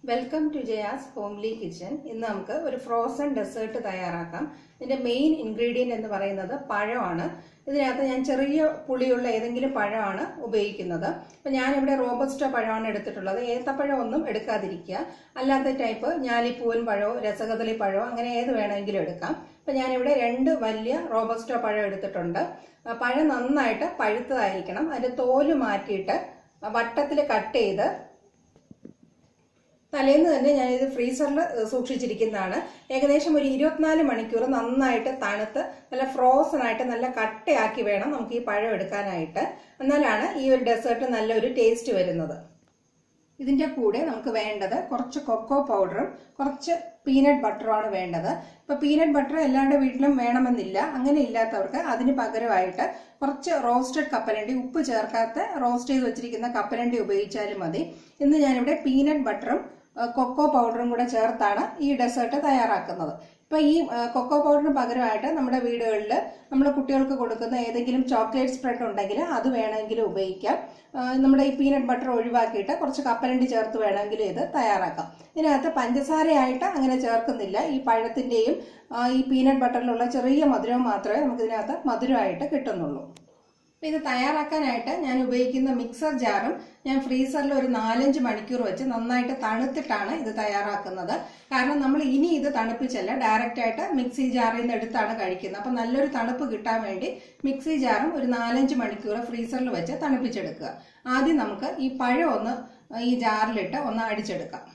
Welcome to Jaya's homely kitchen. ഇന്ന് നമുക്ക് ഒരു ഫ്രോസൺ ഡെസേർട്ട് തയ്യാറാക്കാം. ഇതിന്റെ മെയിൻ ഇൻഗ്രീഡിയന്റ് എന്ന് പറയുന്നത് പഴമാണ്. ഇതിനകത്ത് ഞാൻ ചെറിയ പുളിയുള്ള ഏതെങ്കിലും പഴമാണ് ഉപയോഗിക്കുന്നത്. അപ്പം ഞാനിവിടെ റോബസ്റ്റോ പഴമാണ് എടുത്തിട്ടുള്ളത്. ഏത്തപ്പഴം ഒന്നും എടുക്കാതിരിക്കുക. അല്ലാത്ത ടൈപ്പ് ഞാലിപ്പൂവൻ പഴമോ രസകദളി പഴമോ അങ്ങനെ ഏത് വേണമെങ്കിലും എടുക്കാം. അപ്പം ഞാനിവിടെ 2 വലിയ റോബസ്റ്റോ പഴം എടുത്തിട്ടുണ്ട്. പഴം നന്നായിട്ട് പഴുത്തതായിരിക്കണം. അതിന്റെ തോല് മാറ്റിയിട്ട് വട്ടത്തിൽ കട്ട് ചെയ്ത് തലേന്ന് തന്നെ ഞാനിത് ഫ്രീസറിൽ സൂക്ഷിച്ചിരിക്കുന്നതാണ്. ഏകദേശം ഒരു 24 മണിക്കൂർ നന്നായിട്ട് തണുത്ത് നല്ല ഫ്രോസൺ ആയിട്ട് നല്ല കട്ടയാക്കി വേണം നമുക്ക് ഈ പഴം എടുക്കാനായിട്ട്. എന്നാലാണ് ഈ ഒരു ഡെസേർട്ട് നല്ലൊരു ടേസ്റ്റ് വരുന്നത്. ഇതിന്റെ കൂടെ നമുക്ക് വേണ്ടത് കുറച്ച് കൊക്കോ പൗഡറും കുറച്ച് പീനട്ട് ബട്ടറുമാണ് വേണ്ടത്. ഇപ്പൊ പീനട്ട് ബട്ടർ എല്ലാവരുടെ വീട്ടിലും വേണമെന്നില്ല. അങ്ങനെ ഇല്ലാത്തവർക്ക് അതിന് പകരമായിട്ട് കുറച്ച് റോസ്റ്റഡ് കപ്പലണ്ടി, ഉപ്പ് ചേർക്കാത്ത റോസ്റ്റ് ചെയ്ത് വെച്ചിരിക്കുന്ന കപ്പലണ്ടി ഉപയോഗിച്ചാലും മതി. ഇന്ന് ഞാനിവിടെ പീനട്ട് ബട്ടറും കൊക്കോ പൗഡറും കൂടെ ചേർത്താണ് ഈ ഡെസേർട്ട് തയ്യാറാക്കുന്നത്. ഇപ്പൊ ഈ കൊക്കോ പൗഡറിന് പകരമായിട്ട് നമ്മുടെ വീടുകളിൽ നമ്മൾ കുട്ടികൾക്ക് കൊടുക്കുന്ന ഏതെങ്കിലും ചോക്ലേറ്റ് സ്പ്രെഡ് ഉണ്ടെങ്കിൽ അത് വേണമെങ്കിലും ഉപയോഗിക്കാം. നമ്മുടെ ഈ പീനട്ട് ബട്ടർ ഒഴിവാക്കിയിട്ട് കുറച്ച് കപ്പലണ്ടി ചേർത്ത് വേണമെങ്കിലും ഇത് തയ്യാറാക്കാം. ഇതിനകത്ത് പഞ്ചസാരയായിട്ട് അങ്ങനെ ചേർക്കുന്നില്ല. ഈ പഴത്തിന്റെയും ഈ പീനട്ട് ബട്ടറിലുള്ള ചെറിയ മധുരവും മാത്രമേ നമുക്ക് ഇതിനകത്ത് മധുരമായിട്ട് കിട്ടുന്നുള്ളൂ. ഇത് തയ്യാറാക്കാനായിട്ട് ഞാൻ ഉപയോഗിക്കുന്ന മിക്സർ ജാറും ഞാൻ ഫ്രീസറിൽ ഒരു 4-5 മണിക്കൂർ വെച്ച് നന്നായിട്ട് തണുത്തിട്ടാണ് ഇത് തയ്യാറാക്കുന്നത്. കാരണം നമ്മൾ ഇനി ഇത് തണുപ്പിച്ചല്ല, ഡയറക്റ്റ് ആയിട്ട് മിക്സി ജാറിൽ നിന്ന് എടുത്താണ് കഴിക്കുന്നത്. അപ്പൊ നല്ലൊരു തണുപ്പ് കിട്ടാൻ വേണ്ടി മിക്സി ജാറും ഒരു 4-5 മണിക്കൂർ ഫ്രീസറിൽ വെച്ച് തണുപ്പിച്ചെടുക്കുക. ആദ്യം നമുക്ക് ഈ പഴം ഒന്ന് ഈ ജാറിലിട്ട് ഒന്ന് അടിച്ചെടുക്കാം.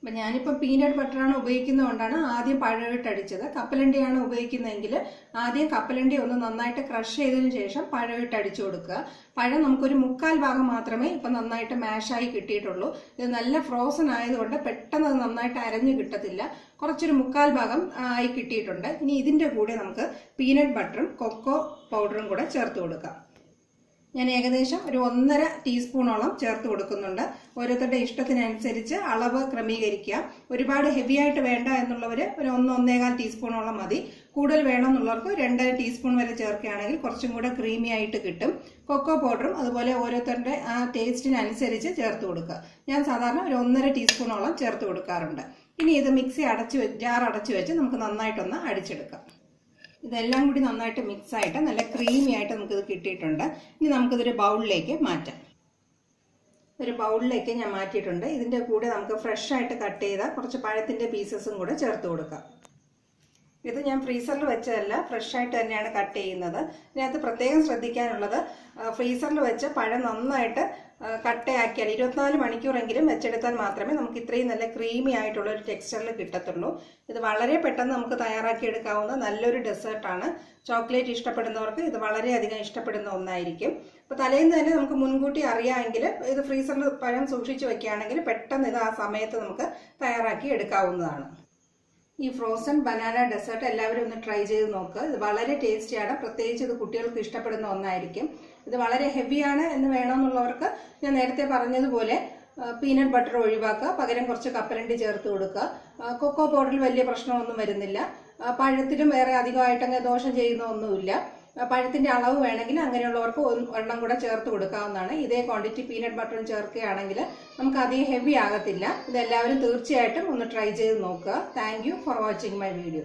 അപ്പം ഞാനിപ്പോൾ പീനട്ട് ബട്ടറാണ് ഉപയോഗിക്കുന്നതുകൊണ്ടാണ് ആദ്യം പഴമിട്ട് അടിച്ചത്. കപ്പലണ്ടിയാണ് ഉപയോഗിക്കുന്നതെങ്കിൽ ആദ്യം കപ്പലണ്ടി ഒന്ന് നന്നായിട്ട് ക്രഷ് ചെയ്തതിനു ശേഷം പഴമിട്ട് അടിച്ചു കൊടുക്കുക. പഴം നമുക്കൊരു 1/4 ഭാഗം മാത്രമേ ഇപ്പം നന്നായിട്ട് മാഷായി കിട്ടിയിട്ടുള്ളൂ. ഇത് നല്ല ഫ്രോസൺ ആയതുകൊണ്ട് പെട്ടെന്ന് അത് നന്നായിട്ട് അരഞ്ഞു കിട്ടത്തില്ല. കുറച്ചൊരു 1/4 ഭാഗം ആയി കിട്ടിയിട്ടുണ്ട്. ഇനി ഇതിന്റെ കൂടെ നമുക്ക് പീനട്ട് ബട്ടറും കൊക്കോ പൗഡറും കൂടെ ചേർത്ത് കൊടുക്കാം. ഞാൻ ഏകദേശം ഒരു 1.5 ടീസ്പൂണോളം ചേർത്ത് കൊടുക്കുന്നുണ്ട്. ഓരോരുത്തരുടെ ഇഷ്ടത്തിനനുസരിച്ച് അളവ് ക്രമീകരിക്കുക. ഒരുപാട് ഹെവി ആയിട്ട് വേണ്ട എന്നുള്ളവർ ഒരു 1-1.25 ടീസ്പൂണോളം മതി. കൂടുതൽ വേണമെന്നുള്ളവർക്ക് 2.5 ടീസ്പൂൺ വരെ ചേർക്കുകയാണെങ്കിൽ കുറച്ചും കൂടെ ക്രീമി ആയിട്ട് കിട്ടും. കൊക്കോ പൗഡറും അതുപോലെ ഓരോരുത്തരുടെ ആ ടേസ്റ്റിനനുസരിച്ച് ചേർത്ത് കൊടുക്കുക. ഞാൻ സാധാരണ ഒരു 1.5 ടീസ്പൂണോളം ചേർത്ത് കൊടുക്കാറുണ്ട്. ഇനി ഇത് മിക്സി ജാർ അടച്ചു വെച്ച് നമുക്ക് നന്നായിട്ടൊന്ന് അടിച്ചെടുക്കാം. ഇതെല്ലാം കൂടി നന്നായിട്ട് മിക്സ് ആയിട്ട് നല്ല ക്രീമി ആയിട്ട് നമുക്കിത് കിട്ടിയിട്ടുണ്ട്. ഇനി നമുക്കിതൊരു ബൗളിലേക്ക് മാറ്റാം. ഒരു ബൗളിലേക്ക് ഞാൻ മാറ്റിയിട്ടുണ്ട്. ഇതിന്റെ കൂടെ നമുക്ക് ഫ്രഷ് ആയിട്ട് കട്ട് ചെയ്ത കുറച്ച് പഴത്തിന്റെ പീസസും കൂടെ ചേർത്ത് കൊടുക്കാം. ഇത് ഞാൻ ഫ്രീസറിൽ വെച്ചതല്ല, ഫ്രഷ് ആയിട്ട് തന്നെയാണ് കട്ട് ചെയ്യുന്നത്. ഇതിനകത്ത് പ്രത്യേകം ശ്രദ്ധിക്കാനുള്ളത്, ഫ്രീസറിൽ വെച്ച് പഴം നന്നായിട്ട് കട്ടയാക്കിയാൽ 24 മണിക്കൂറെങ്കിലും വെച്ചെടുത്താൽ മാത്രമേ നമുക്ക് ഇത്രയും നല്ല ക്രീമി ആയിട്ടുള്ള ഒരു ടെക്സ്ചറിൽ കിട്ടത്തുള്ളൂ. ഇത് വളരെ പെട്ടെന്ന് നമുക്ക് തയ്യാറാക്കി എടുക്കാവുന്ന നല്ലൊരു ഡെസേർട്ടാണ്. ചോക്ലേറ്റ് ഇഷ്ടപ്പെടുന്നവർക്ക് ഇത് വളരെയധികം ഇഷ്ടപ്പെടുന്ന ഒന്നായിരിക്കും. അപ്പോൾ തലേന്ന് തന്നെ നമുക്ക് മുൻകൂട്ടി അറിയാമെങ്കിൽ ഇത് ഫ്രീസറിൽ പഴം സൂക്ഷിച്ചു വെക്കുകയാണെങ്കിൽ പെട്ടെന്ന് ഇത് ആ സമയത്ത് നമുക്ക് തയ്യാറാക്കി എടുക്കാവുന്നതാണ്. ഈ ഫ്രോസൺ ബനാന ഡെസേർട്ട് എല്ലാവരും ഒന്ന് ട്രൈ ചെയ്ത് നോക്കുക. ഇത് വളരെ ടേസ്റ്റിയാണ്. പ്രത്യേകിച്ച് ഇത് കുട്ടികൾക്ക് ഇഷ്ടപ്പെടുന്ന ഒന്നായിരിക്കും. ഇത് വളരെ ഹെവിയാണ് എന്ന് വേണമെന്നുള്ളവർക്ക് ഞാൻ നേരത്തെ പറഞ്ഞതുപോലെ പീനട്ട് ബട്ടർ ഒഴിവാക്കുക, പകരം കുറച്ച് കപ്പലണ്ടി ചേർത്ത് കൊടുക്കുക. കൊക്കോ പൗഡറിൽ വലിയ പ്രശ്നമൊന്നും വരുന്നില്ല. പഴത്തിലും വേറെ അധികമായിട്ടങ്ങ് ദോഷം ചെയ്യുന്ന ഒന്നുമില്ല. പഴത്തിന്റെ അളവ് വേണമെങ്കിൽ അങ്ങനെയുള്ളവർക്ക് ഒരെണ്ണം കൂടെ ചേർത്ത് കൊടുക്കാവുന്നതാണ്. ഇതേ ക്വാണ്ടിറ്റി പീനട്ട് ബട്ടറും ചേർക്കുകയാണെങ്കിൽ നമുക്ക് അധികം ഹെവി ആകത്തില്ല. ഇതെല്ലാവരും തീർച്ചയായിട്ടും ഒന്ന് ട്രൈ ചെയ്ത് നോക്കുക. Thank you for watching my video.